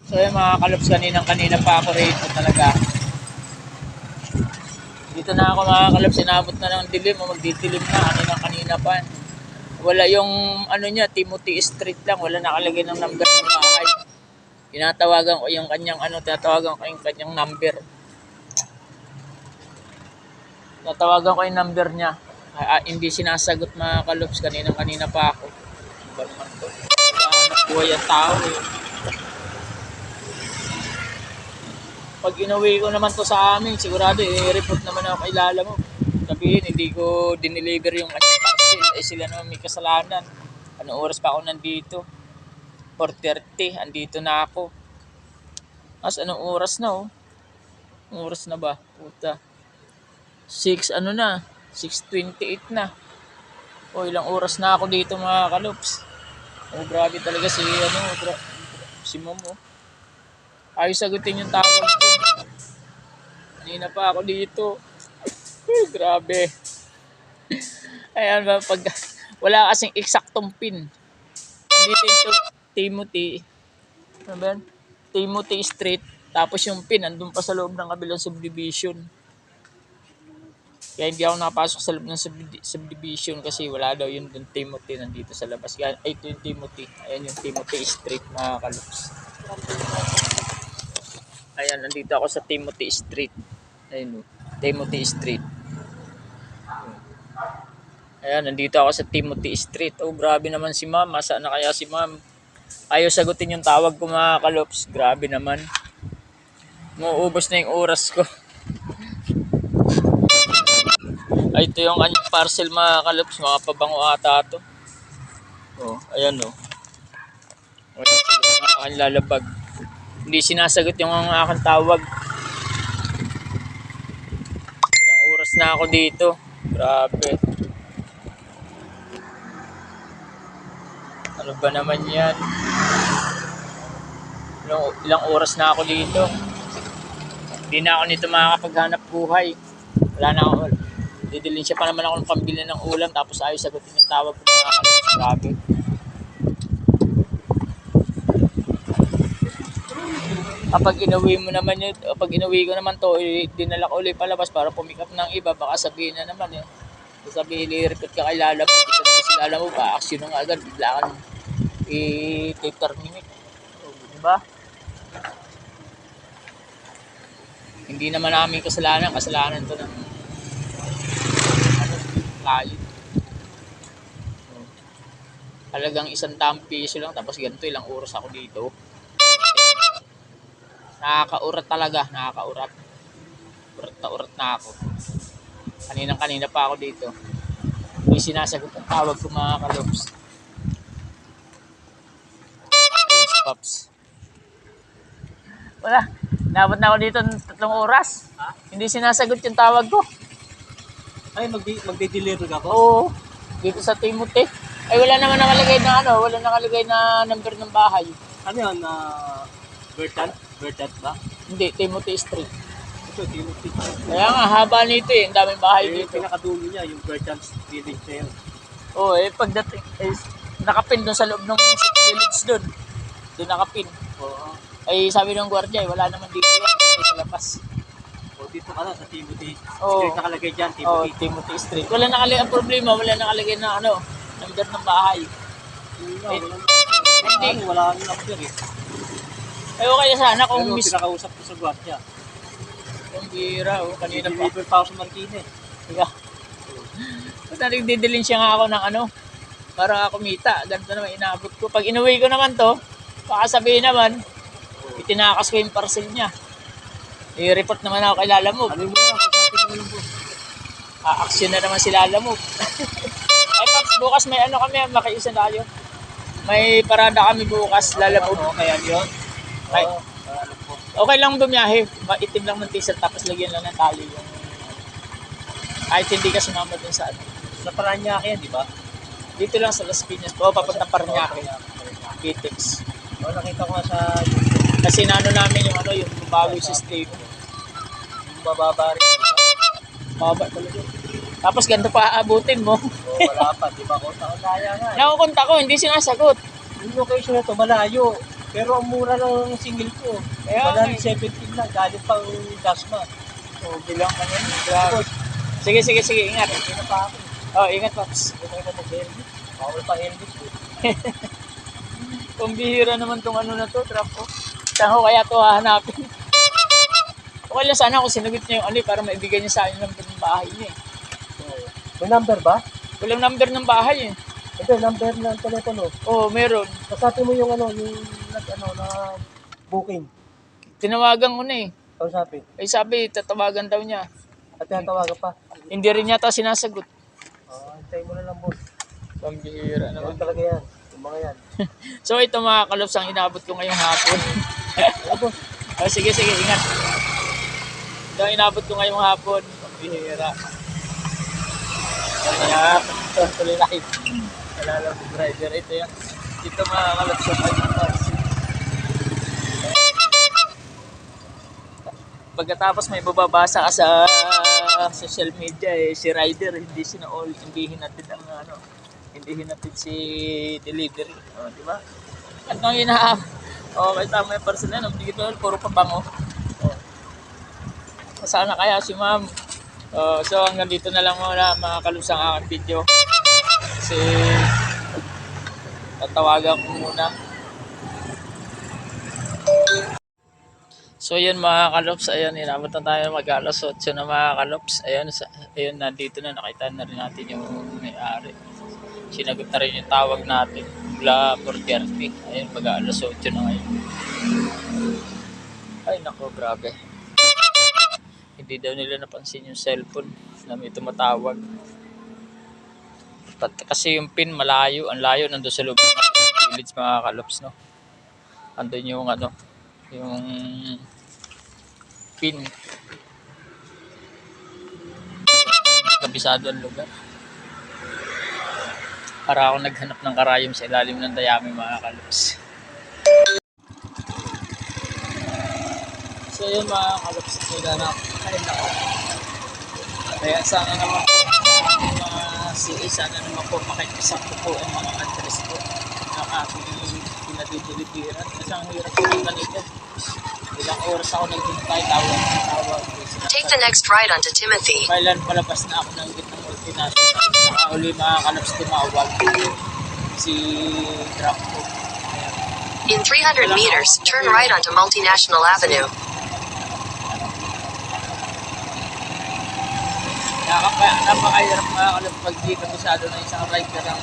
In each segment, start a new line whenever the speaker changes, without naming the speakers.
So yun mga kalops, kanina pa ako rito talaga. Dito na ako mga kalops, sinabot na ng dilim, magdidilim na, kanina pa. Wala yung ano niya, Timothy Street lang, wala nakalagay ng number ng bahay. Tinatawagan ko yung kanyang tinatawagan ko yung kanyang number. Tatawagan ko yung number niya. Hindi sinasagot mga kalops, kanina pa ako. Ba naman to? Hanap buhay ang tao eh. Pag inuwi ko naman to sa amin, sigurado i-report naman ako kay Lala mo. Sabihin, hindi ko dineliver yung kanyang parcel. Sila naman may kasalanan. Anong oras pa ako nandito? 4:30, andito na ako. Anong oras na oh? Anong oras na ba? Puta. 6:28 na. Ilang oras na ako dito mga kalops. Grabe talaga si Momo. Ayos sagutin yung tawag ko. Kanina pa ako dito. Grabe. Ayan ba, pag wala kasing eksaktong pin. Andito yung Timothy. Ano ba yan? Timothy Street. Tapos yung pin, andun pa sa loob ng kabilang subdivision. Kaya hindi ako nakapasok sa loob ng subdivision kasi wala daw yun dun Timothy nandito sa labas. Ay, ito yung Timothy. Ayan yung Timothy Street mga kalops. Ayan, nandito ako sa Timothy Street. Ayun, Timothy Street. Ayan, nandito ako sa Timothy Street. Grabe naman si ma'am. Saan na kaya si ma'am? Ayaw sagutin yung tawag ko mga kalops. Grabe naman. Mauubos na yung oras ko. Ay, ito yung kanyang parcel mga kalops. Mga pabango ata ito. Ayan o. Aking lalabag. Hindi sinasagot yung aking tawag. Ilang oras na ako dito. Grabe. Ano ba naman yan? Ilang oras na ako dito. Hindi na ako nito makakapaghanap buhay. Wala na ako. Didilin siya pa naman ako ng pambili ng ulam tapos ayos sagutin yung tawag ko mga kalops. Grabe. Pag inuwi ko naman to, dinala ko ulit palabas para pumikap ng iba, baka sabihin na naman sabihin, i-repeat ka kay Lala mo, dito naman si Lala mo, pa-action na nga agad, bigla ka i-terminate. Diba? Hindi naman namin kasalanan to ng layo. Talagang 100 piso lang, tapos ganito ilang oras ako dito. Nakakaurat talaga, nakakaurat. Urat na ako. Kanina pa ako dito. Hindi sinasagot ang tawag ko mga kalops. Pops. Wala. Nabot na ako dito ng 3 oras. Hindi sinasagot yung tawag ko.
Ay, magde-deliver ka po?
Oo. Dito sa Timothy. Ay, wala naman nakalagay na number ng bahay.
Ano yun? Bertan ba?
Hindi, Timothy Street.
Ito, Timothy.
Kaya nga, haba nito ang daming bahay
Yung
dito.
pinakadulo niya, yung Bertan Village na yun.
Pagdating, nakapin doon sa loob ng village doon. Doon nakapin.
Oo.
Ay, sabi ng gwardiya, wala naman dito dito sa labas.
Dito ka na sa Timothy.
Oo.
Street nakalagay dyan, Timothy.
Timothy Street. Wala nakalagay, ang problema, wala nakalagay na number ng bahay.
Wala nang number eh.
Okay sana kung
pero pinakausap ko sa gwardiya.
Yung bira, kanina pa.
Deliver pa ako sa Marquine.
Diba? Basta nagdidilin siya nga ako ng para kumita. Ganito naman inaabot ko. Pag inuwi ko naman to, baka sabihin naman, itinakas ko yung parcel niya. I-report naman ako kay Lala mo.
Ano mo na, kasabi mo lang po.
Action na naman si Lala mo. Ay, Paps, bukas may kami, makiisa tayo. May parada kami bukas, Lala mo.
Kaya yun?
Ay, okay lang bumiyahe. Itim lang ng t-shirt tapos lagyan lang ng tali yung kahit hindi ka sumama dun sa
Sa Paranaque yan, di ba?
dito lang sa Las Piñas. Papunta Paranaque. Pitex.
Nakita ko sa
Kasi namin yung bago system.
yung bababa rin.
Baba talaga. Tapos ganito pa aabutin mo.
Wala pa, di ba? Kung kaya nga.
Nakukunta ko, hindi sinasagot.
Yung location na to, malayo. Pero ang mura ng single ko.
Kaya nga eh.
117 lang, galing pang Dasma.
Oh, bilang ka nun. Grabe. Sige, ingat.
Hindi na pa ako.
Oh, ingat, Pops.
Hindi na mag-helmet. Bawal pa helmet eh.
Pambihira naman tong ano na to, trap ko. Saan ko kaya to hahanapin? Okay lang sana kung sinagot niya yung ano para maibigay niya sa akin ng bahay niya eh.
May number ba?
Walang number ng bahay eh.
Hindi, number ng telepono.
Oo, meron.
Kasabi mo yung ano, yung na booking.
Tinawagan ko na eh.
Kausapin.
Ay sabi, tatawagan daw niya.
At tinatawagan pa.
Hindi rin yata sinasagot.
Antay mo na lang, boss.
Pambihira
Ano
naman.
talaga yan? Yung mga yan.
So ito mga kalops ang inabot ko ngayong hapon.
Ano, boss?
Oh, sige, ingat. Ito ang inabot ko ngayong hapon. Pambihira. Kaya, tuloy na ito. Alala ko, driver. Ito yan. Ito mga kalops yung kanyang parsi. Pagkatapos may bababasa ka sa social media eh, si rider hindi hinatid ang ano, hindi hinatid si delivery, di ba? At nang okay tama yung personal, hindi ito puro pabango. Sana kaya si ma'am. So hanggang dito na lang muna mga kalus ang aking video. Kasi tatawagan ko muna. So yun mga kalops, ayun, inabot na tayo mag-alas 8 na mga kalops. Ayun, nandito na, nakita na rin natin yung may-ari. Sinagot na rin yung tawag natin, mula 4:30. Ayun, mag-alas 8 na ngayon. Ay nako, grabe. Hindi daw nila napansin yung cellphone na may tumatawag. Kasi yung pin malayo, ang layo, nandun sa loob ng village mga kalops, no? Andun yung ano, yung pin. Kabisado ang lugar. Para ako naghanap ng karayom sa ilalim ng dayami mga kalops. So yun mga kalops, naghanap. Ay nako. Kaya sana naman po mga CA, sana naman po makikisakto po ang mga address po ng aking pinadidilipiran. Kasi ang hirap po ng ganito. Ilang oras ako naghintay, tawag.
Take the next right onto Timothy.
Kailan palabas na ako ng gitang multinational. Saka uli mga kalops tumawag si truck ko.
In 300 meters, turn right onto Multinational Avenue.
Napakahirap mga kalops pag di kabisado ng isang rider ng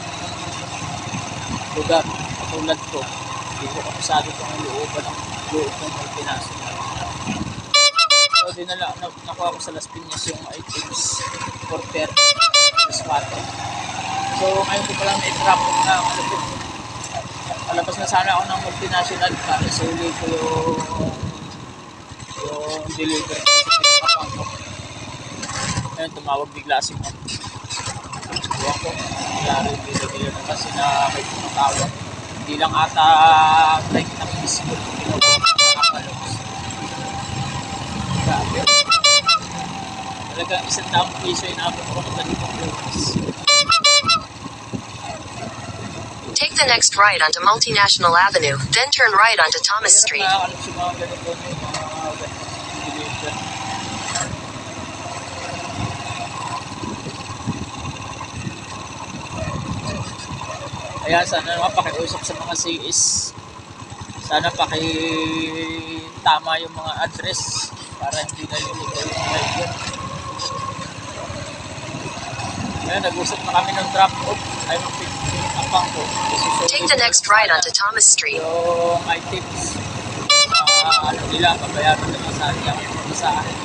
lugar katulad ko. Hindi ko kabisado itong loob ng multinational. So nakuha ko sa Las Piñas yung items for 30 plus 4. So ngayon ko palang na-trap na palabas na sana ako ng multinational para isuli ko yung delivery ko. Ngayon tumawag bigla si ma'am. Buwan ko, nangyari dito na kasi na may tumatawag. Hindi lang ata like ng bisikot kung ginawa ko mga kalops. Grabe. Talagang 100 piso inabot ako ng ganitong oras.
Take the next right onto Multinational Avenue, then turn right onto Thomas Street.
Mga kalops yung mga ganito yung mga delivery. Kaya sana naman pakiusap sa mga CIS. Sana pakitama yung mga address para hindi na lulito yung rider. Kaya nag-usap na kami ng drop-off. Ay magpapang ko.
Take the next right onto Thomas Street.
Yung items. Ano nila, pabayaran nila sa akin. Sa akin.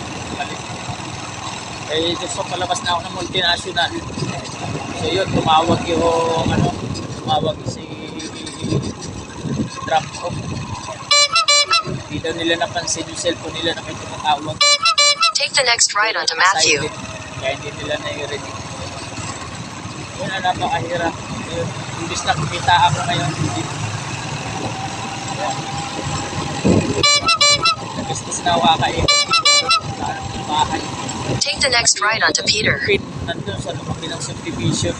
Eh, gusto palabas na ako ng multinational. So yun, tumawag si drop-off. Hindi daw nila napansin yung cellphone nila na may tumatawag.
Take the next right onto Matthew.
Kaya hindi nila na-ready. Yun ang napakahirap. Yun, imbis na kumita ako ngayon. Nag-business na ako kakaikot sa bahay.
Take the next right onto Peter.
Nandun sa lumaki ng subdivision.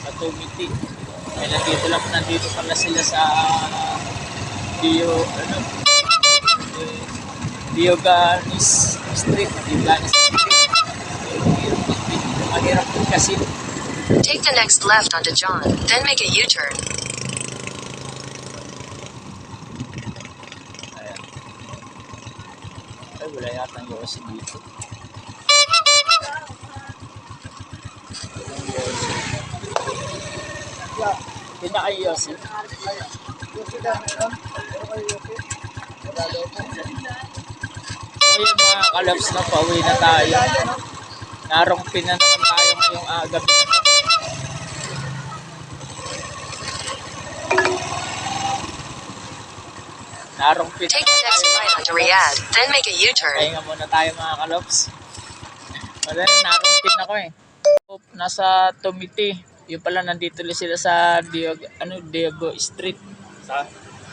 Sa Tumiti. Ay, nandito pala sila sa Dioganis Street. Mahirap din kasi.
Take the next left onto John, then make a U-turn.
Ayan. Ay, wala yatang yosi dito. Pinaka-yosi. So yun mga kalabs na, pauwi na tayo. Narongpin na naman tayo ngayong gabi na to. Narongpin na
Take the next right onto Riyadh, then make a U-turn.
Pahinga muna tayo mga kalabs. Wala, narongpin ako eh. Nasa Tumiti. Yung pala nandito lang sila sa Diego Street.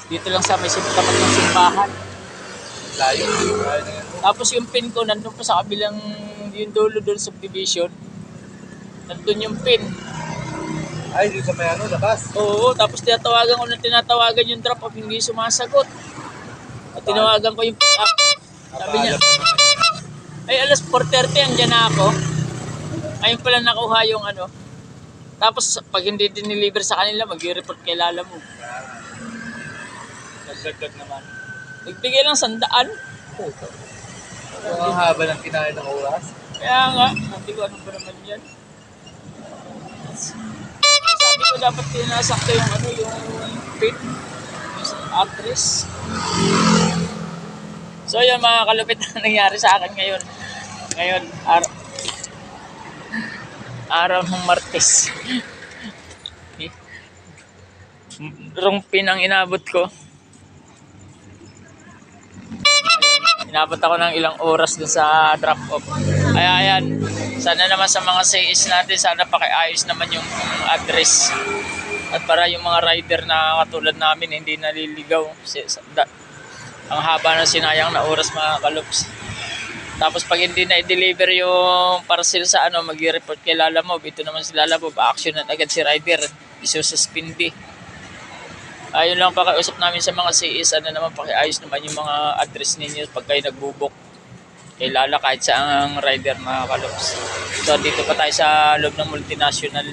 Dito lang sa may tapat ng simbahan.
Layo.
Tapos yung pin ko nandun pa sa kabilang yung dulo doon subdivision. Nandun yung pin.
Ay, dito sa may labas.
Oo, tapos tinatawagan yung drop off, hindi sumasagot. At tinawagan ko yung pick up. Sabi niya, ay alas 4:30 andyan na ako. Ayun pala nakuha yung Tapos pag hindi dineliver sa kanila, mag-report kay Lala mo.
Nagdagdag naman.
Nagbigay lang 100.
Ang haba ng kinain ng oras.
Kaya nga, sabi ko ano ba naman yan. Sabi ko dapat pinasakto yung yung pin, yung address. So yun mga kalupit na nangyari sa akin ngayon. Ngayon, araw ng Martes. Wrong pin ang inabot ko. Inabot ako ng ilang oras dun sa drop-off. Kaya ayan, sana naman sa mga CIS natin, sana pakiayos naman yung address. At para yung mga rider na katulad namin, hindi naliligaw. Ang haba na sinayang na oras mga kalups. Tapos pag hindi na i-deliver yung parcel sa mag-report kay Lala Mob, ito naman si Lala Mob, action na agad si rider, isususpindi. Ayun lang pakiusap namin sa mga CIS, naman pakiayos naman yung mga address ninyo pag kayo nagbubok kay Lala kahit sa ang rider mga kalops. So dito pa tayo sa loob ng multinational.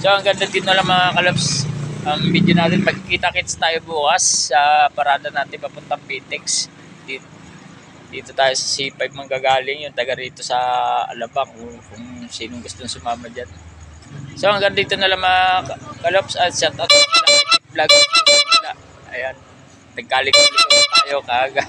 So ang ganda din na lang mga kalops, ang video natin, pagkita-kits tayo bukas sa parada natin papuntang Pitex. Dito tayo sa C5 manggagaling, yung taga rito sa Alabang, kung sinong gustong sumama dyan. So hanggang dito na lang mga kalops, at shout out sa vlog. Ayan, nagkalik-kalik tayo kaga.